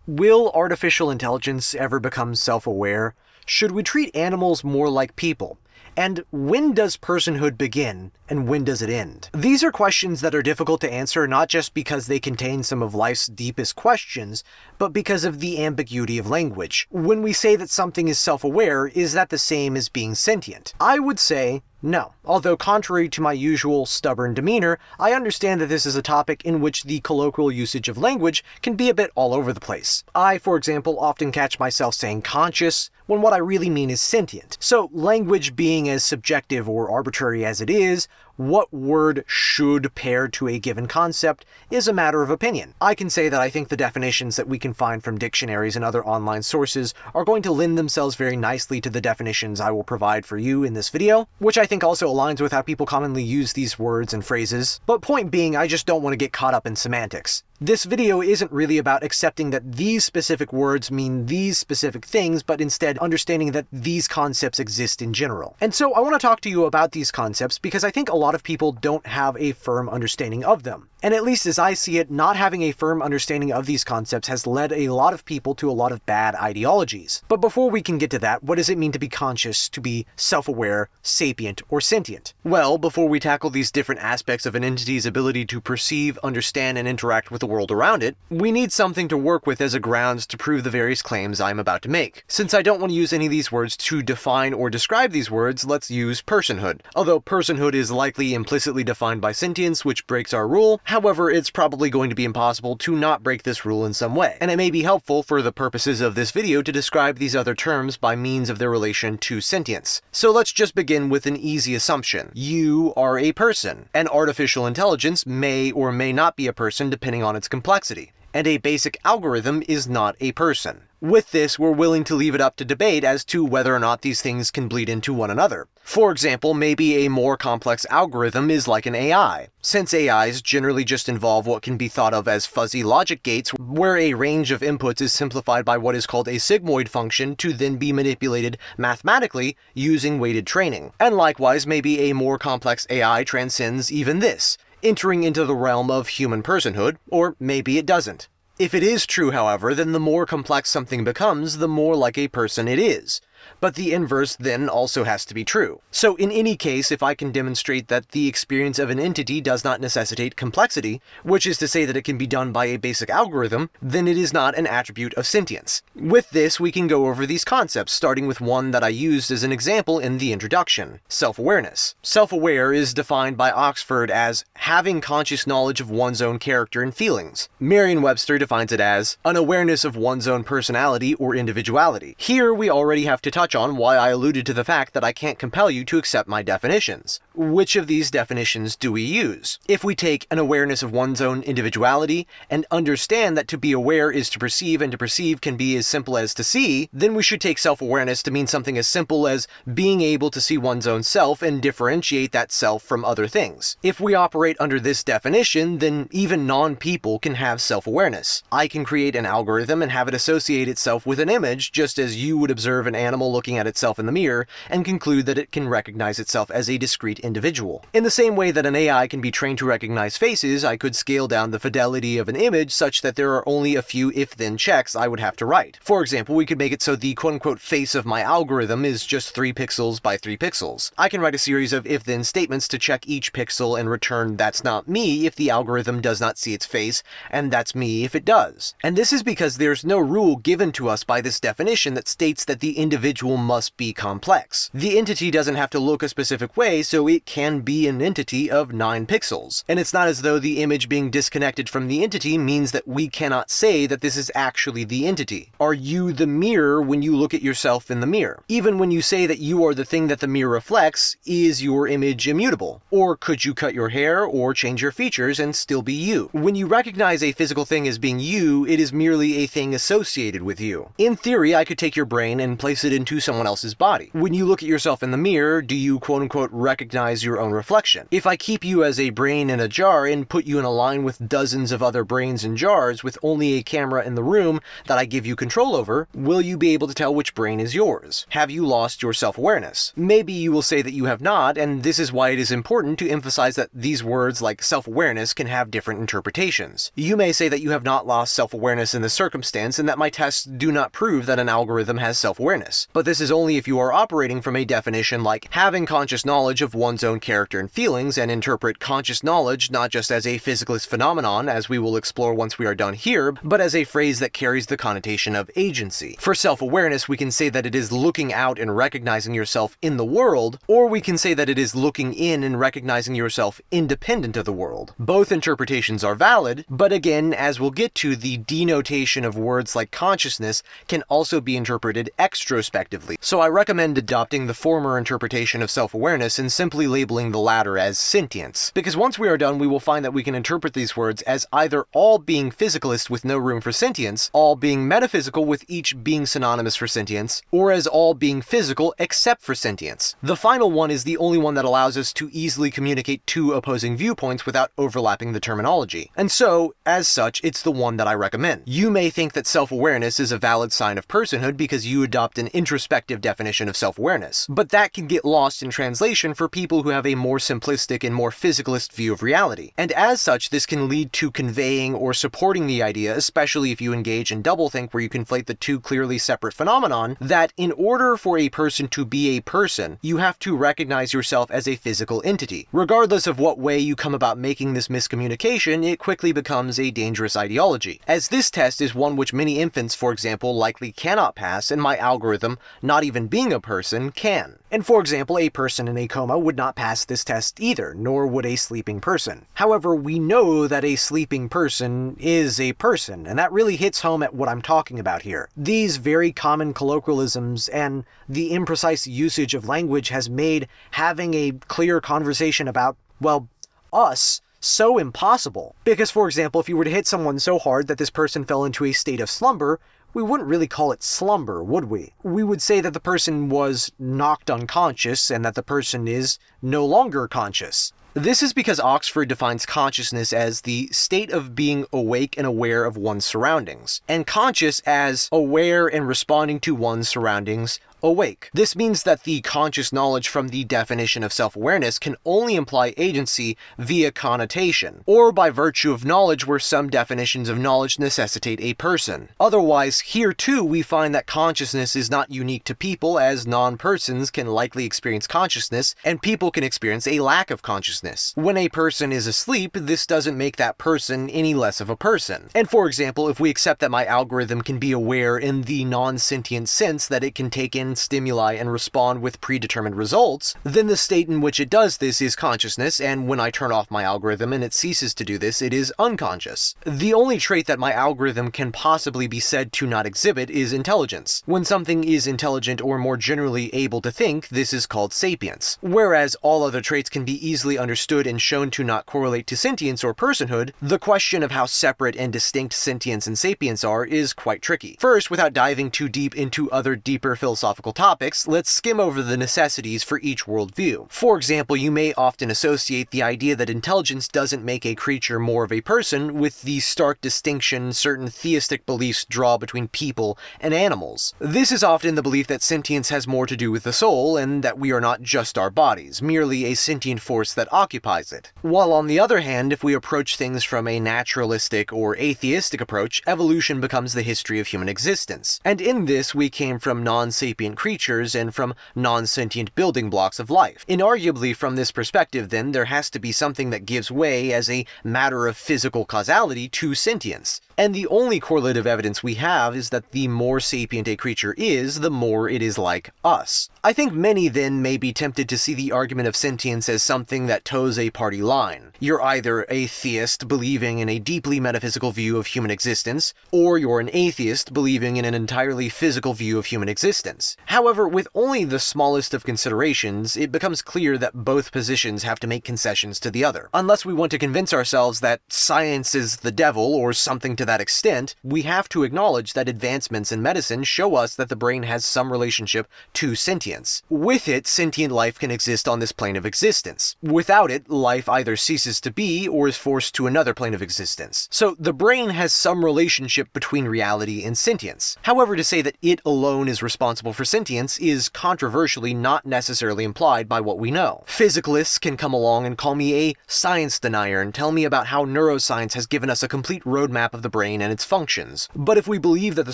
Will artificial intelligence ever become self-aware? Should we treat animals more like people? And when does personhood begin, and when does it end? These are questions that are difficult to answer not just because they contain some of life's deepest questions, but because of the ambiguity of language. When we say that something is self-aware, is that the same as being sentient? I would say no. Although contrary to my usual stubborn demeanor, I understand that this is a topic in which the colloquial usage of language can be a bit all over the place. I, for example, often catch myself saying conscious, when what I really mean is sentient. So language being as subjective or arbitrary as it is, what word should pair to a given concept is a matter of opinion. I can say that I think the definitions that we can find from dictionaries and other online sources are going to lend themselves very nicely to the definitions I will provide for you in this video, which I think also aligns with how people commonly use these words and phrases. But point being, I just don't want to get caught up in semantics. This video isn't really about accepting that these specific words mean these specific things, but instead understanding that these concepts exist in general. And so I want to talk to you about these concepts because I think a lot of people don't have a firm understanding of them. And at least as I see it, not having a firm understanding of these concepts has led a lot of people to a lot of bad ideologies. But before we can get to that, what does it mean to be conscious, to be self-aware, sapient, or sentient? Well, before we tackle these different aspects of an entity's ability to perceive, understand, and interact with the world around it, we need something to work with as a grounds to prove the various claims I'm about to make. Since I don't want to use any of these words to define or describe these words, let's use personhood. Although personhood is likely implicitly defined by sentience, which breaks our rule, however, it's probably going to be impossible to not break this rule in some way. And it may be helpful for the purposes of this video to describe these other terms by means of their relation to sentience. So let's just begin with an easy assumption. You are a person. An artificial intelligence may or may not be a person depending on its complexity. And a basic algorithm is not a person. With this, we're willing to leave it up to debate as to whether or not these things can bleed into one another. For example, maybe a more complex algorithm is like an AI, since AIs generally just involve what can be thought of as fuzzy logic gates, where a range of inputs is simplified by what is called a sigmoid function to then be manipulated mathematically using weighted training. And likewise, maybe a more complex AI transcends even this, entering into the realm of human personhood, or maybe it doesn't. If it is true, however, then the more complex something becomes, the more like a person it is. But the inverse then also has to be true. So in any case, if I can demonstrate that the experience of an entity does not necessitate complexity, which is to say that it can be done by a basic algorithm, then it is not an attribute of sentience. With this, we can go over these concepts, starting with one that I used as an example in the introduction: self-awareness. Self-aware is defined by Oxford as having conscious knowledge of one's own character and feelings. Merriam-Webster defines it as an awareness of one's own personality or individuality. Here we already have to touch on why I alluded to the fact that I can't compel you to accept my definitions. Which of these definitions do we use? If we take an awareness of one's own individuality and understand that to be aware is to perceive and to perceive can be as simple as to see, then we should take self-awareness to mean something as simple as being able to see one's own self and differentiate that self from other things. If we operate under this definition, then even non-people can have self-awareness. I can create an algorithm and have it associate itself with an image, just as you would observe an animal looking at itself in the mirror and conclude that it can recognize itself as a discrete individual. In the same way that an AI can be trained to recognize faces, I could scale down the fidelity of an image such that there are only a few if-then checks I would have to write. For example, we could make it so the quote-unquote face of my algorithm is just 3 pixels by 3 pixels. I can write a series of if-then statements to check each pixel and return "that's not me" if the algorithm does not see its face, and "that's me" if it does. And this is because there's no rule given to us by this definition that states that the individual must be complex. The entity doesn't have to look a specific way, so it can be an entity of 9 pixels. And it's not as though the image being disconnected from the entity means that we cannot say that this is actually the entity. Are you the mirror when you look at yourself in the mirror? Even when you say that you are the thing that the mirror reflects, is your image immutable? Or could you cut your hair or change your features and still be you? When you recognize a physical thing as being you, it is merely a thing associated with you. In theory, I could take your brain and place it into someone else's body. When you look at yourself in the mirror, do you quote-unquote recognize recognize your own reflection. If I keep you as a brain in a jar and put you in a line with dozens of other brains in jars with only a camera in the room that I give you control over, will you be able to tell which brain is yours? Have you lost your self-awareness? Maybe you will say that you have not, and this is why it is important to emphasize that these words like self-awareness can have different interpretations. You may say that you have not lost self-awareness in this circumstance and that my tests do not prove that an algorithm has self-awareness. But this is only if you are operating from a definition like having conscious knowledge of one's own character and feelings, and interpret conscious knowledge not just as a physicalist phenomenon, as we will explore once we are done here, but as a phrase that carries the connotation of agency. For self-awareness, we can say that it is looking out and recognizing yourself in the world, or we can say that it is looking in and recognizing yourself independent of the world. Both interpretations are valid, but again, as we'll get to, the denotation of words like consciousness can also be interpreted extrospectively. So I recommend adopting the former interpretation of self-awareness and simply labeling the latter as sentience. Because once we are done, we will find that we can interpret these words as either all being physicalist with no room for sentience, all being metaphysical with each being synonymous for sentience, or as all being physical except for sentience. The final one is the only one that allows us to easily communicate two opposing viewpoints without overlapping the terminology. And so, as such, it's the one that I recommend. You may think that self-awareness is a valid sign of personhood because you adopt an introspective definition of self-awareness, but that can get lost in translation for people who have a more simplistic and more physicalist view of reality. And as such, this can lead to conveying or supporting the idea, especially if you engage in doublethink where you conflate the two clearly separate phenomenon, that in order for a person to be a person, you have to recognize yourself as a physical entity. Regardless of what way you come about making this miscommunication, it quickly becomes a dangerous ideology, as this test is one which many infants, for example, likely cannot pass, and my algorithm, not even being a person, can. And for example, a person in a coma would not pass this test either, nor would a sleeping person. However, we know that a sleeping person is a person, and that really hits home at what I'm talking about here. These very common colloquialisms and the imprecise usage of language has made having a clear conversation about, well, us, so impossible. Because, for example, if you were to hit someone so hard that this person fell into a state of slumber, we wouldn't really call it slumber, would we? We would say that the person was knocked unconscious and that the person is no longer conscious. This is because Oxford defines consciousness as the state of being awake and aware of one's surroundings, and conscious as aware and responding to one's surroundings awake. This means that the conscious knowledge from the definition of self-awareness can only imply agency via connotation, or by virtue of knowledge where some definitions of knowledge necessitate a person. Otherwise, here too we find that consciousness is not unique to people, as non-persons can likely experience consciousness, and people can experience a lack of consciousness. When a person is asleep, this doesn't make that person any less of a person. And for example, if we accept that my algorithm can be aware in the non-sentient sense that it can take in stimuli and respond with predetermined results, then the state in which it does this is consciousness, and when I turn off my algorithm and it ceases to do this, it is unconscious. The only trait that my algorithm can possibly be said to not exhibit is intelligence. When something is intelligent or more generally able to think, this is called sapience. Whereas all other traits can be easily understood and shown to not correlate to sentience or personhood, the question of how separate and distinct sentience and sapience are is quite tricky. First, without diving too deep into other deeper philosophical topics, let's skim over the necessities for each worldview. For example, you may often associate the idea that intelligence doesn't make a creature more of a person with the stark distinction certain theistic beliefs draw between people and animals. This is often the belief that sentience has more to do with the soul, and that we are not just our bodies, merely a sentient force that occupies it. While on the other hand, if we approach things from a naturalistic or atheistic approach, evolution becomes the history of human existence. And in this, we came from non-sapient creatures and from non-sentient building blocks of life. Inarguably, from this perspective, then, there has to be something that gives way as a matter of physical causality to sentience. And the only correlative evidence we have is that the more sapient a creature is, the more it is like us. I think many then may be tempted to see the argument of sentience as something that toes a party line. You're either a theist believing in a deeply metaphysical view of human existence, or you're an atheist believing in an entirely physical view of human existence. However, with only the smallest of considerations, it becomes clear that both positions have to make concessions to the other. Unless we want to convince ourselves that science is the devil or something to that extent, we have to acknowledge that advancements in medicine show us that the brain has some relationship to sentience. With it, sentient life can exist on this plane of existence. Without it, life either ceases to be or is forced to another plane of existence. So the brain has some relationship between reality and sentience. However, to say that it alone is responsible for sentience is controversially not necessarily implied by what we know. Physicalists can come along and call me a science denier and tell me about how neuroscience has given us a complete roadmap of the brain and its functions. But if we believe that the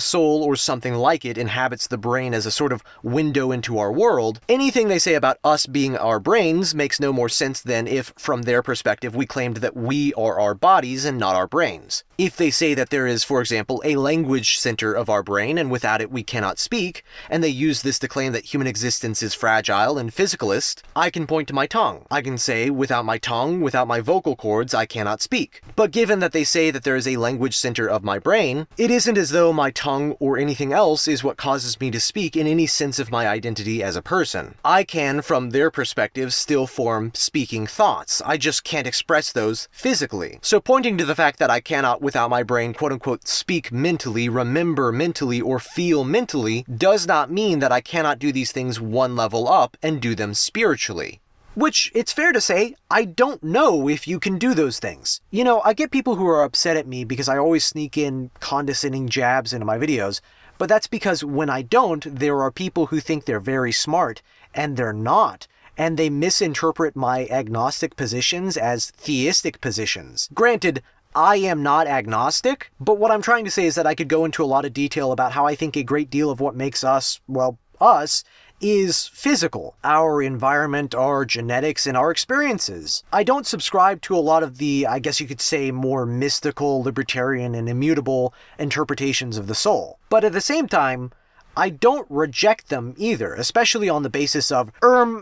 soul or something like it inhabits the brain as a sort of window into our world, anything they say about us being our brains makes no more sense than if, from their perspective, we claimed that we are our bodies and not our brains. If they say that there is, for example, a language center of our brain and without it we cannot speak, and they use this to claim that human existence is fragile and physicalist, I can point to my tongue. I can say, without my tongue, without my vocal cords, I cannot speak. But given that they say that there is a language center of my brain, it isn't as though my tongue or anything else is what causes me to speak in any sense of my identity as a person. I can, from their perspective, still form speaking thoughts. I just can't express those physically. So pointing to the fact that I cannot, without my brain, quote-unquote, speak mentally, remember mentally, or feel mentally, does not mean that I cannot do these things one level up and do them spiritually. Which, it's fair to say, I don't know if you can do those things. You know, I get people who are upset at me because I always sneak in condescending jabs into my videos, but that's because when I don't, there are people who think they're very smart, and they're not. And they misinterpret my agnostic positions as theistic positions. Granted, I am not agnostic, but what I'm trying to say is that I could go into a lot of detail about how I think a great deal of what makes us, well, us, is physical. Our environment, our genetics, and our experiences. I don't subscribe to a lot of the, I guess you could say, more mystical, libertarian, and immutable interpretations of the soul. But at the same time, I don't reject them either, especially on the basis of,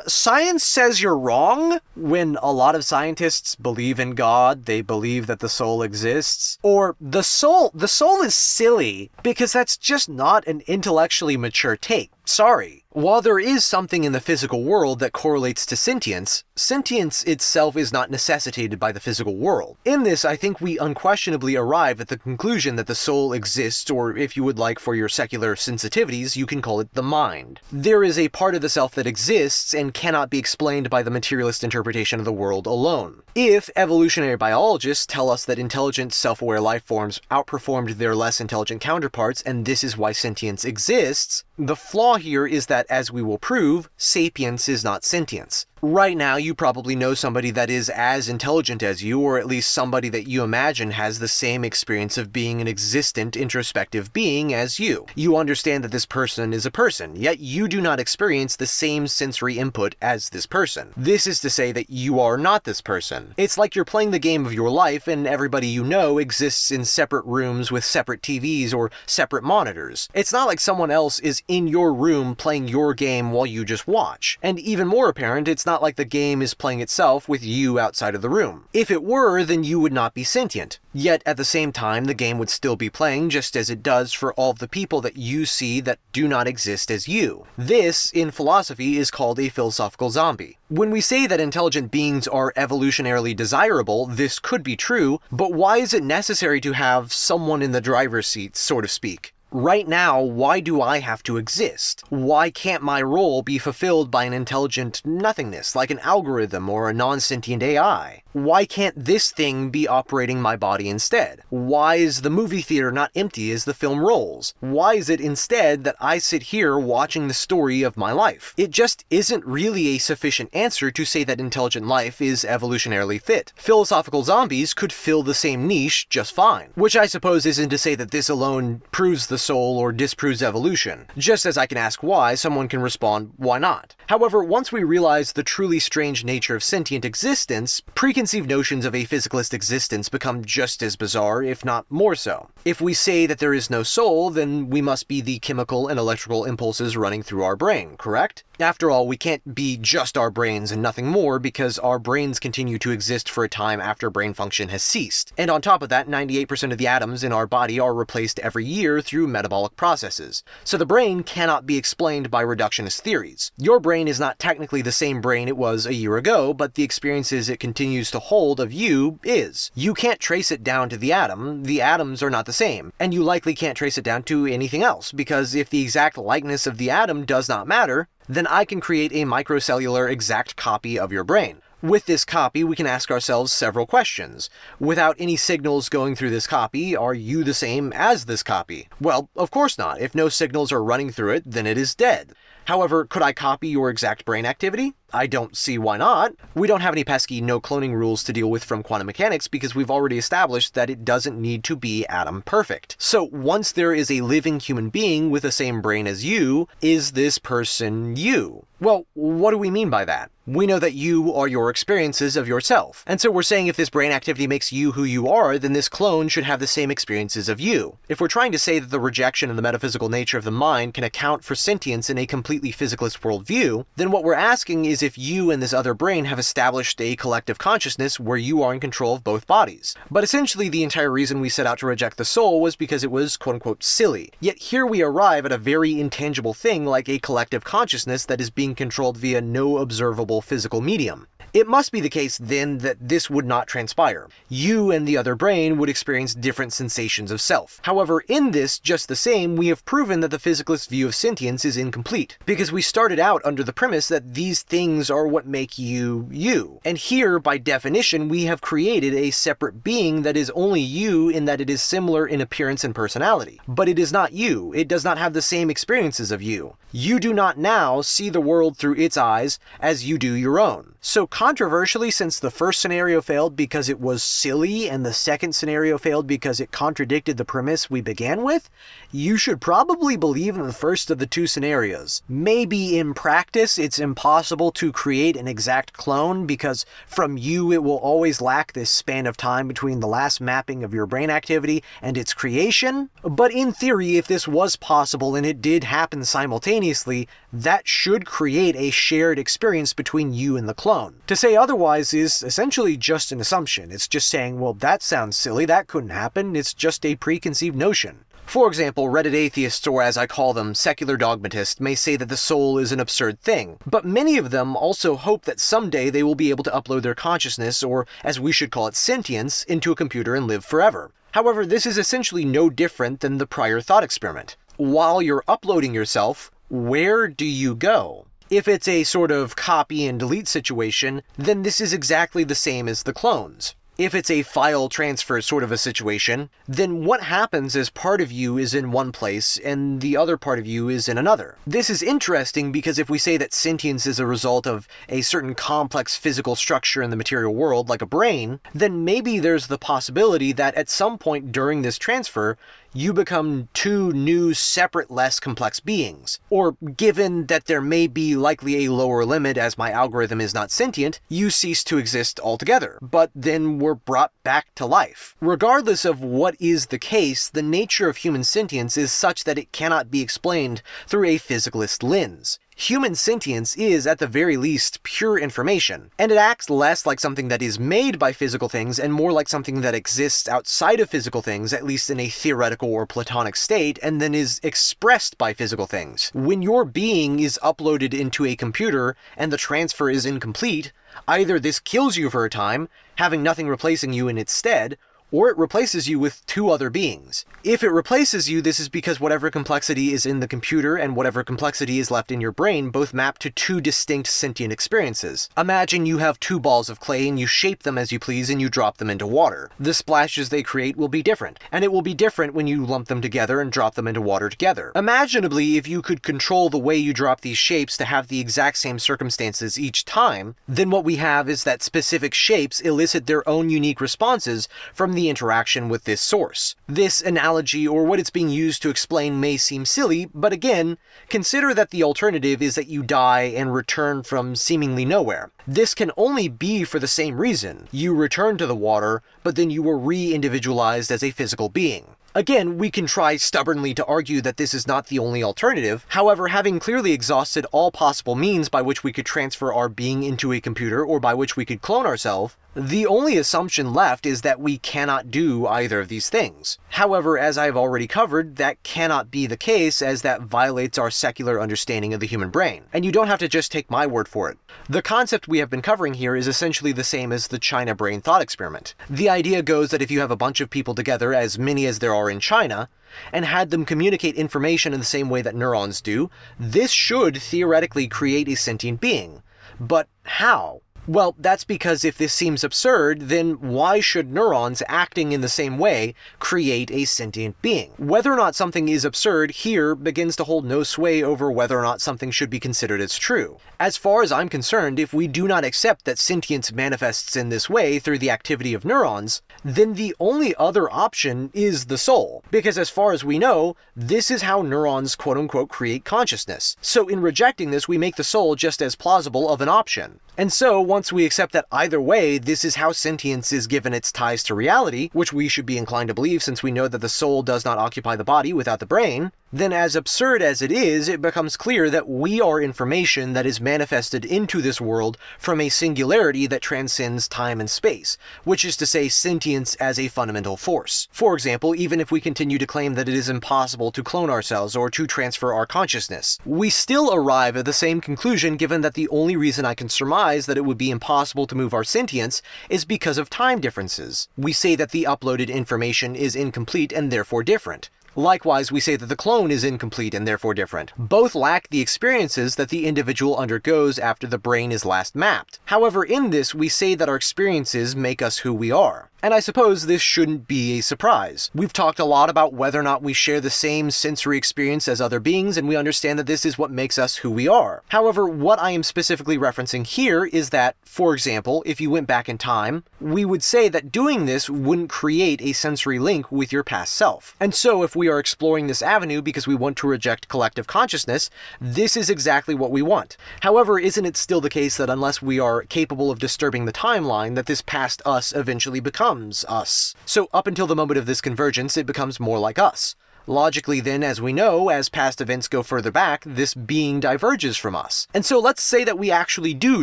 science says you're wrong, when a lot of scientists believe in God, they believe that the soul exists, or the soul is silly, because that's just not an intellectually mature take. Sorry. While there is something in the physical world that correlates to sentience, sentience itself is not necessitated by the physical world. In this, I think we unquestionably arrive at the conclusion that the soul exists, or if you would like for your secular sensitivities, you can call it the mind. There is a part of the self that exists and cannot be explained by the materialist interpretation of the world alone. If evolutionary biologists tell us that intelligent, self-aware life forms outperformed their less intelligent counterparts, and this is why sentience exists, the flaw here is that, as we will prove, sapience is not sentience. Right now, you probably know somebody that is as intelligent as you, or at least somebody that you imagine has the same experience of being an existent, introspective being as you. You understand that this person is a person, yet you do not experience the same sensory input as this person. This is to say that you are not this person. It's like you're playing the game of your life and everybody you know exists in separate rooms with separate TVs or separate monitors. It's not like someone else is in your room playing your game while you just watch. And even more apparent, it's not like the game is playing itself with you outside of the room. If it were, then you would not be sentient. Yet at the same time, the game would still be playing just as it does for all of the people that you see that do not exist as you. This, in philosophy, is called a philosophical zombie. When we say that intelligent beings are evolutionarily desirable, this could be true, but why is it necessary to have someone in the driver's seat, so to speak? Right now, why do I have to exist? Why can't my role be fulfilled by an intelligent nothingness, like an algorithm or a non-sentient AI? Why can't this thing be operating my body instead? Why is the movie theater not empty as the film rolls? Why is it instead that I sit here watching the story of my life? It just isn't really a sufficient answer to say that intelligent life is evolutionarily fit. Philosophical zombies could fill the same niche just fine, which I suppose isn't to say that this alone proves the soul or disproves evolution. Just as I can ask why, someone can respond, why not? However, once we realize the truly strange nature of sentient existence, preconceived preconceived notions of a physicalist existence become just as bizarre, if not more so. If we say that there is no soul, then we must be the chemical and electrical impulses running through our brain, correct? After all, we can't be just our brains and nothing more because our brains continue to exist for a time after brain function has ceased. And on top of that, 98% of the atoms in our body are replaced every year through metabolic processes. So the brain cannot be explained by reductionist theories. Your brain is not technically the same brain it was a year ago, but the experiences it continues to hold of you is. You can't trace it down to the atoms are not the same, and you likely can't trace it down to anything else, because if the exact likeness of the atom does not matter, then I can create a microcellular exact copy of your brain. With this copy, we can ask ourselves several questions. Without any signals going through this copy, are you the same as this copy? Well, of course not. If no signals are running through it, then it is dead. However, could I copy your exact brain activity? I don't see why not. We don't have any pesky no cloning rules to deal with from quantum mechanics because we've already established that it doesn't need to be atom perfect. So once there is a living human being with the same brain as you, is this person you? Well, what do we mean by that? We know that you are your experiences of yourself. And so we're saying if this brain activity makes you who you are, then this clone should have the same experiences of you. If we're trying to say that the rejection of the metaphysical nature of the mind can account for sentience in a completely physicalist worldview, then what we're asking is if you and this other brain have established a collective consciousness where you are in control of both bodies. But essentially the entire reason we set out to reject the soul was because it was quote-unquote silly. Yet here we arrive at a very intangible thing like a collective consciousness that is being controlled via no observable physical medium. It must be the case, then, that this would not transpire. You and the other brain would experience different sensations of self. However, in this, just the same, we have proven that the physicalist view of sentience is incomplete, because we started out under the premise that these things are what make you, you. And here, by definition, we have created a separate being that is only you in that it is similar in appearance and personality. But it is not you. It does not have the same experiences of you. You do not now see the world through its eyes as you do your own. So controversially, since the first scenario failed because it was silly and the second scenario failed because it contradicted the premise we began with, you should probably believe in the first of the two scenarios. Maybe in practice it's impossible to create an exact clone because from you it will always lack this span of time between the last mapping of your brain activity and its creation. But in theory, if this was possible and it did happen simultaneously, that should create a shared experience between you and the clone. To say otherwise is essentially just an assumption. It's just saying, well, that sounds silly, that couldn't happen, it's just a preconceived notion. For example, Reddit atheists, or as I call them, secular dogmatists, may say that the soul is an absurd thing, but many of them also hope that someday they will be able to upload their consciousness, or as we should call it, sentience, into a computer and live forever. However, this is essentially no different than the prior thought experiment. While you're uploading yourself, where do you go? If it's a sort of copy and delete situation, then this is exactly the same as the clones. If it's a file transfer sort of a situation, then what happens is part of you is in one place and the other part of you is in another. This is interesting because if we say that sentience is a result of a certain complex physical structure in the material world, like a brain, then maybe there's the possibility that at some point during this transfer, you become two new, separate, less complex beings. Or, given that there may be likely a lower limit as my algorithm is not sentient, you cease to exist altogether, but then were brought back to life. Regardless of what is the case, the nature of human sentience is such that it cannot be explained through a physicalist lens. Human sentience is, at the very least, pure information, and it acts less like something that is made by physical things and more like something that exists outside of physical things, at least in a theoretical or platonic state, and then is expressed by physical things. When your being is uploaded into a computer and the transfer is incomplete, either this kills you for a time, having nothing replacing you in its stead, or it replaces you with two other beings. If it replaces you, this is because whatever complexity is in the computer and whatever complexity is left in your brain both map to two distinct sentient experiences. Imagine you have two balls of clay and you shape them as you please and you drop them into water. The splashes they create will be different, and it will be different when you lump them together and drop them into water together. Imaginably, if you could control the way you drop these shapes to have the exact same circumstances each time, then what we have is that specific shapes elicit their own unique responses from the any interaction with this source. This analogy, or what it's being used to explain, may seem silly, but again, consider that the alternative is that you die and return from seemingly nowhere. This can only be for the same reason. You return to the water, but then you were re-individualized as a physical being. Again, we can try stubbornly to argue that this is not the only alternative. However, having clearly exhausted all possible means by which we could transfer our being into a computer or by which we could clone ourselves, the only assumption left is that we cannot do either of these things. However, as I've already covered, that cannot be the case, as that violates our secular understanding of the human brain. And you don't have to just take my word for it. The concept we have been covering here is essentially the same as the China brain thought experiment. The idea goes that if you have a bunch of people together, as many as there are in China, and had them communicate information in the same way that neurons do, this should theoretically create a sentient being. But how? Well, that's because if this seems absurd, then why should neurons acting in the same way create a sentient being? Whether or not something is absurd here begins to hold no sway over whether or not something should be considered as true. As far as I'm concerned, if we do not accept that sentience manifests in this way through the activity of neurons, then the only other option is the soul. Because as far as we know, this is how neurons quote-unquote create consciousness. So in rejecting this, we make the soul just as plausible of an option. And so, once we accept that either way, this is how sentience is given its ties to reality, which we should be inclined to believe since we know that the soul does not occupy the body without the brain, then as absurd as it is, it becomes clear that we are information that is manifested into this world from a singularity that transcends time and space, which is to say sentience as a fundamental force. For example, even if we continue to claim that it is impossible to clone ourselves or to transfer our consciousness, we still arrive at the same conclusion given that the only reason I can surmise that it would be impossible to move our sentience is because of time differences. We say that the uploaded information is incomplete and therefore different. Likewise, we say that the clone is incomplete and therefore different. Both lack the experiences that the individual undergoes after the brain is last mapped. However, in this, we say that our experiences make us who we are. And I suppose this shouldn't be a surprise. We've talked a lot about whether or not we share the same sensory experience as other beings, and we understand that this is what makes us who we are. However, what I am specifically referencing here is that, for example, if you went back in time, we would say that doing this wouldn't create a sensory link with your past self. And so if we are exploring this avenue because we want to reject collective consciousness, this is exactly what we want. However, isn't it still the case that unless we are capable of disturbing the timeline, that this past us eventually becomes us? So up until the moment of this convergence, it becomes more like us. Logically then, as we know, as past events go further back, this being diverges from us. And so let's say that we actually do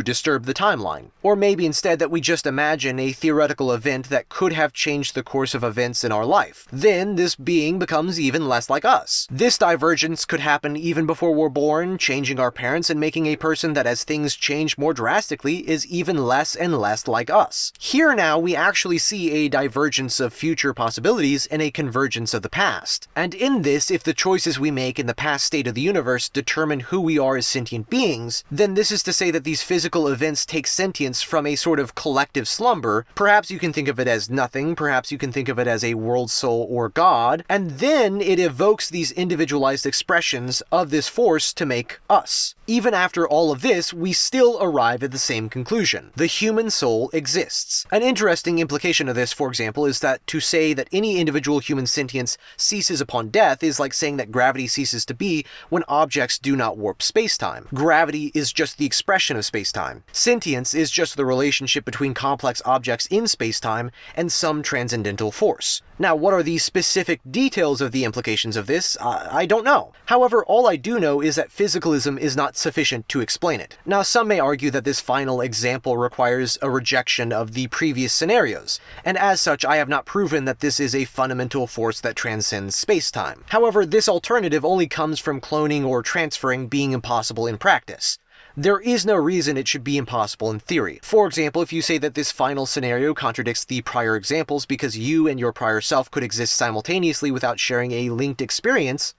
disturb the timeline. Or maybe instead that we just imagine a theoretical event that could have changed the course of events in our life. Then this being becomes even less like us. This divergence could happen even before we're born, changing our parents and making a person that as things change more drastically is even less and less like us. Here now we actually see a divergence of future possibilities and a convergence of the past. And in this, if the choices we make in the past state of the universe determine who we are as sentient beings, then this is to say that these physical events take sentience from a sort of collective slumber. Perhaps you can think of it as nothing, perhaps you can think of it as a world soul or God, and then it evokes these individualized expressions of this force to make us. Even after all of this, we still arrive at the same conclusion. The human soul exists. An interesting implication of this, for example, is that to say that any individual human sentience ceases upon death is like saying that gravity ceases to be when objects do not warp spacetime. Gravity is just the expression of spacetime. Sentience is just the relationship between complex objects in spacetime and some transcendental force. Now, what are the specific details of the implications of this? I don't know. However, all I do know is that physicalism is not sufficient to explain it. Now, some may argue that this final example requires a rejection of the previous scenarios, and as such, I have not proven that this is a fundamental force that transcends spacetime. However, this alternative only comes from cloning or transferring being impossible in practice. There is no reason it should be impossible in theory. For example, if you say that this final scenario contradicts the prior examples because you and your prior self could exist simultaneously without sharing a linked experience,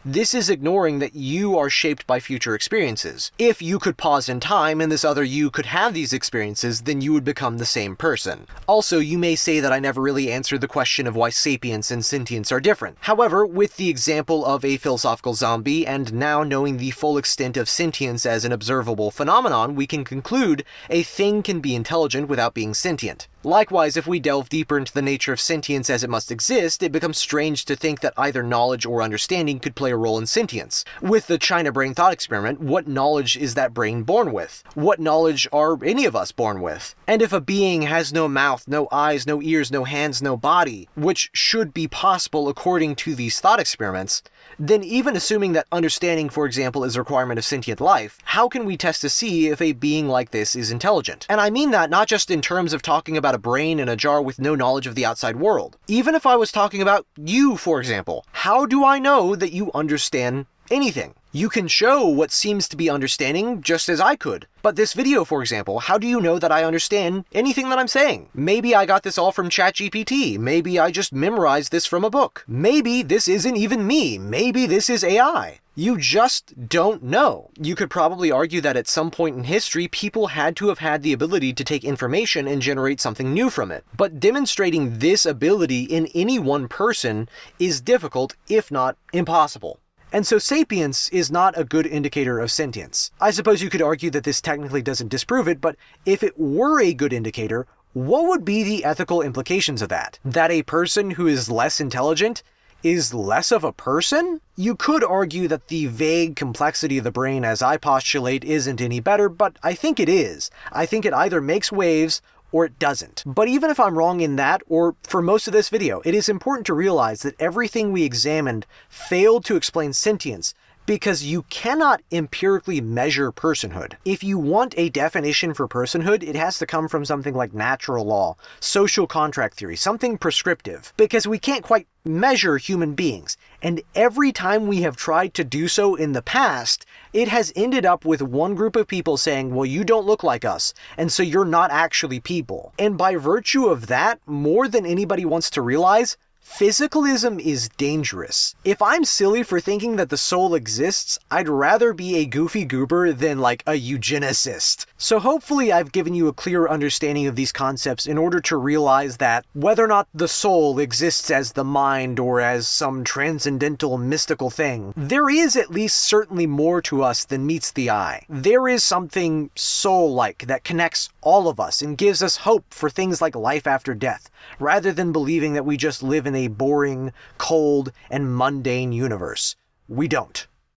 this is ignoring that you are shaped by future experiences. If you could pause in time and this other you could have these experiences, then you would become the same person. Also, you may say that I never really answered the question of why sapience and sentience are different. However, with the example of a philosophical zombie and now knowing the full extent of sentience as an observable phenomenon, we can conclude a thing can be intelligent without being sentient. Likewise, if we delve deeper into the nature of sentience as it must exist, it becomes strange to think that either knowledge or understanding could play a role in sentience. With the China brain thought experiment, what knowledge is that brain born with? What knowledge are any of us born with? And if a being has no mouth, no eyes, no ears, no hands, no body, which should be possible according to these thought experiments, then even assuming that understanding, for example, is a requirement of sentient life, how can we test to see if a being like this is intelligent? And I mean that not just in terms of talking about a brain in a jar with no knowledge of the outside world. Even if I was talking about you, for example, how do I know that you understand anything? You can show what seems to be understanding just as I could. But this video, for example, how do you know that I understand anything that I'm saying? Maybe I got this all from ChatGPT. Maybe I just memorized this from a book. Maybe this isn't even me. Maybe this is AI. You just don't know. You could probably argue that at some point in history, people had to have had the ability to take information and generate something new from it. But demonstrating this ability in any one person is difficult, if not impossible. And so sapience is not a good indicator of sentience. I suppose you could argue that this technically doesn't disprove it, but if it were a good indicator, what would be the ethical implications of that? That a person who is less intelligent is less of a person? You could argue that the vague complexity of the brain as I postulate isn't any better, but I think it is. I think it either makes waves or it doesn't. But even if I'm wrong in that, or for most of this video, it is important to realize that everything we examined failed to explain sentience, because you cannot empirically measure personhood. If you want a definition for personhood, it has to come from something like natural law, social contract theory, something prescriptive, because we can't quite measure human beings. And every time we have tried to do so in the past, it has ended up with one group of people saying, well, you don't look like us, and so you're not actually people. And by virtue of that, more than anybody wants to realize, physicalism is dangerous. If I'm silly for thinking that the soul exists, I'd rather be a goofy goober than like a eugenicist. So hopefully I've given you a clearer understanding of these concepts in order to realize that whether or not the soul exists as the mind or as some transcendental mystical thing, there is at least certainly more to us than meets the eye. There is something soul-like that connects all of us and gives us hope for things like life after death, rather than believing that we just live in a boring, cold, and mundane universe. We don't.